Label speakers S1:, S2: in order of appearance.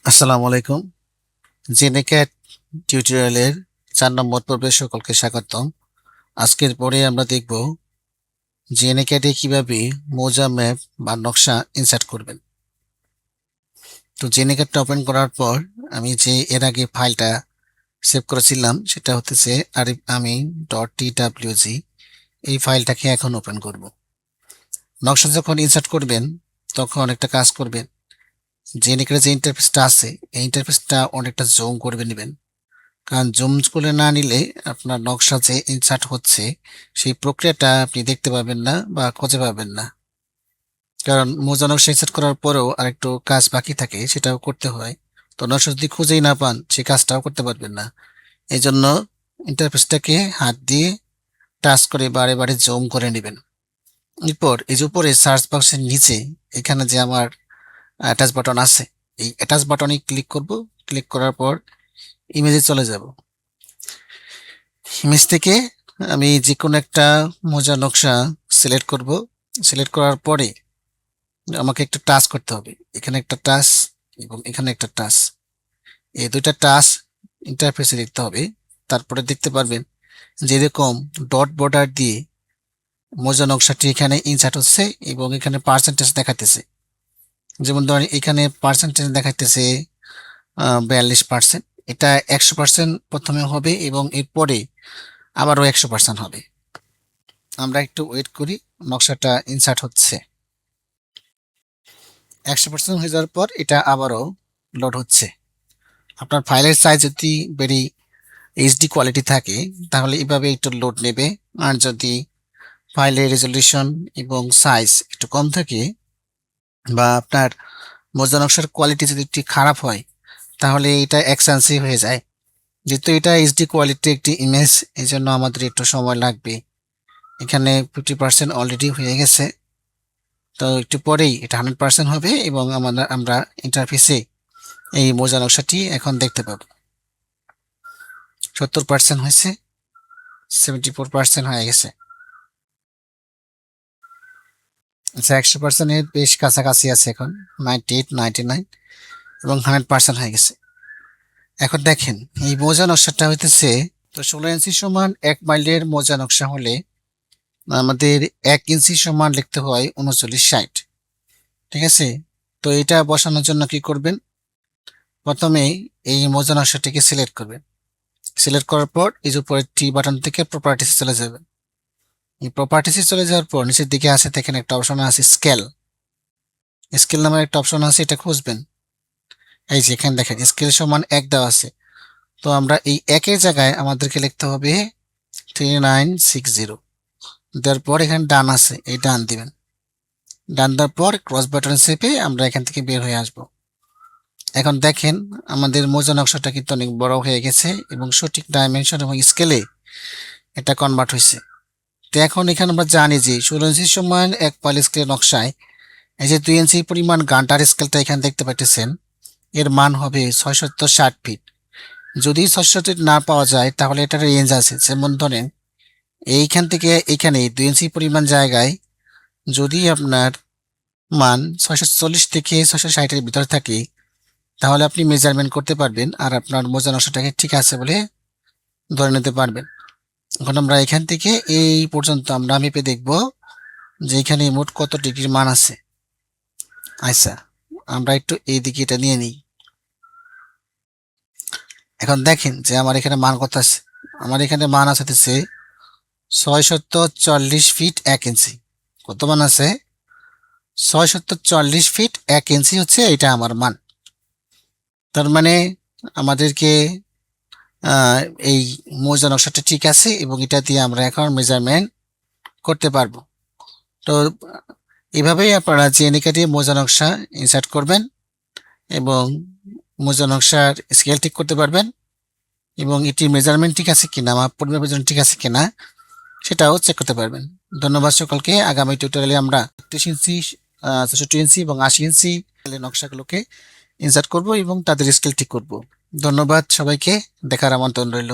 S1: আসসালামু আলাইকুম। জেনেক্যাট টিউটোরিয়ালের 4 নম্বর পর্বে সকলকে স্বাগতম। আজকের পরে আমরা দেখব জেনেক্যাটে কিভাবে মৌজা ম্যাপ বা নকশা ইনসার্ট করবেন। তো জেনেক্যাটটা ওপেন করার পর আমি যে এর আগে ফাইলটা সেভ করেছিলাম সেটা হচ্ছে arifami.twg। এই ফাইলটাকে এখন ওপেন করব। নকশা যখন ইনসার্ট করবেন তখন একটা কাজ করবেন, জেনেক্যাটের যে ইন্টারফেসটা আছে এই ইন্টারফেসটা অনেকটা জুম করে নেবেন। কারণ জুম করে না নিলে আপনার নকশা যে ইনসার্ট হচ্ছে সেই প্রক্রিয়াটা আপনি দেখতে পাবেন না বা খুঁজে পাবেন না। কারণ মোজা নকশা ইনসার্ট করার পরেও আরেকটু কাজ বাকি থাকে, সেটাও করতে হয়। তো নকশা যদি খুঁজেই না পান সেই কাজটাও করতে পারবেন না। এই জন্য ইন্টারফেসটাকে হাত দিয়ে টাচ করে বারে বারে জুম করে নেবেন। এরপর এই যে উপরে সার্চ বক্সের নিচে এখানে যে আমার অ্যাটাচ বাটন আছে, এই অ্যাটাচ বাটনে ক্লিক করব। ক্লিক করার পর ইমেজে চলে যাব। ইমেজ থেকে আমি যে কোনো একটা মোজা নকশা সিলেক্ট করব। সিলেক্ট করার পরে আমাকে একটা টাচ করতে হবে, এখানে একটা টাচ এবং এখানে একটা টাচ। এই দুইটা টাচ ইন্টারফেসে দেখতে হবে। তারপরে দেখতে পারবেন যেরকম ডট বর্ডার দিয়ে মোজা নকশাটি এখানে ইনসার্ট হচ্ছে এবং এখানে পার্সেন্টেজ দেখাতেছে। যেমন ধরেন এখানে পার্সেন্টেজ দেখাইতেছে 42%। এটা 100% প্রথমে হবে এবং এরপরে আবারও 100% হবে। আমরা একটু ওয়েট করি, নকশাটা ইনসার্ট হচ্ছে। 100% হয়ে যাওয়ার পর এটা আবারও লোড হচ্ছে। আপনার ফাইলের সাইজ যদি ভেরি এইচডি কোয়ালিটি থাকে তাহলে এভাবে একটু লোড নেবে। আর যদি ফাইলের রেজলিউশন এবং সাইজ একটু কম থাকে বা আপনার মোজা নকশার কোয়ালিটি যদি একটু খারাপ হয় তাহলে এটা এক্সপেন্সিভ হয়ে যায়। যেহেতু এটা এইচডি কোয়ালিটির একটি ইমেজ, এই জন্য আমাদের একটু সময় লাগবে। এখানে 50% অলরেডি হয়ে গেছে। তো একটু পরেই এটা 100% হবে এবং আমরা ইন্টারফেসে এই মোজা নকশাটি এখন দেখতে পাবো। 70% হয়েছে, 74% হয়ে গেছে। আচ্ছা, 100% এর বেশ কাছাকাছি আছে এখন, 98, 99 এবং 100% হয়ে গেছে। এখন দেখেন এই মোজা নকশাটা হইতেছে, তো 16 ইঞ্চি সমান 1 মাইলের মোজা নকশা হলে আমাদের 1 ইঞ্চি সমান লিখতে হয় 3960। ঠিক আছে, তো এটা বসানোর জন্য কি করবেন, প্রথমে এই মোজা নকশাটিকে সিলেক্ট করবেন। সিলেক্ট করার পর এই যে উপরে টি বাটন থেকে প্রপার্টিসে চলে যাবেন। এই প্রপার্টিসে চলে যাওয়ার পর নিচের দিকে আছে দেখেন একটা অপশন আছে স্কেল। স্কেল নামের একটা অপশন আছে, এটা খুঁজবেন। এই যে এখানে দেখেন স্কেল সমান 1 দেওয়া আছে। তো আমরা এই 1 এর জায়গায় আমাদেরকে লিখতে হবে 3960। দেওয়ার পর এখানে ডান আছে, এই ডান দিবেন। ডান দেওয়ার পর ক্রস বাটন চেপে আমরা এখান থেকে বের হয়ে আসব। এখন দেখেন আমাদের মোজা নকশাটা কিন্তু অনেক বড় হয়ে গেছে এবং সঠিক ডাইমেনশন এবং স্কেলে এটা কনভার্ট হয়েছে। তো এখন এখানে আমরা জানি যে 16 ইঞ্চি সমান 1 পাল স্কেলের নকশায় এই যে 2 ইঞ্চি পরিমাণ গান্টার স্কেলটা এখানে দেখতে পাচ্ছেন, এর মান হবে 660 ফিট। যদি 660 না পাওয়া যায় তাহলে এটার রেঞ্জ আছে। যেমন ধরেন এইখান থেকে এখানে 2 ইঞ্চি পরিমাণ জায়গায় যদি আপনার মান 640 থেকে 660 এর ভিতরে থাকে তাহলে আপনি মেজারমেন্ট করতে পারবেন আর আপনার মোজা নকশাটাকে ঠিক আছে বলে ধরে নিতে পারবেন। এখন আমরা এখান থেকে এই পর্যন্ত আমরা মেপে দেখব যে এখানে মোট কত ডিগ্রির মান আছে। আচ্ছা, আমরা একটু এই দিকে এটা নিয়ে নিই। এখন দেখেন যে আমার এখানে মান কত আছে। আমার এখানে মান আছে 640 ফিট 1 ইঞ্চি। কত মান আছে? 640 ফিট 1 ইঞ্চি হচ্ছে এটা আমার মান। তার মানে আমাদেরকে আহ, এই মোজা নকশাটা ঠিক আছে এবং এটা দিয়ে আমরা এখন মেজারমেন্ট করতে পারবো। তো এভাবেই আপনারা জেনেকা দিয়ে মোজা নকশা ইনসার্ট করবেন এবং মোজা নকশার স্কেল ঠিক করতে পারবেন এবং এটি মেজারমেন্ট ঠিক আছে কিনা, মাপ পরিমাপ ঠিক আছে কিনা সেটাও চেক করতে পারবেন। ধন্যবাদ সকলকে। আগামী টিউটোরিয়ালে আমরা 33 ইঞ্চি, 64 ইঞ্চি এবং 80 ইঞ্চি নকশাগুলোকে ইনসার্ট করব এবং তাদের স্কেল ঠিক করব। ধন্যবাদ সবাইকে, দেখার আমন্ত্রণ রইল।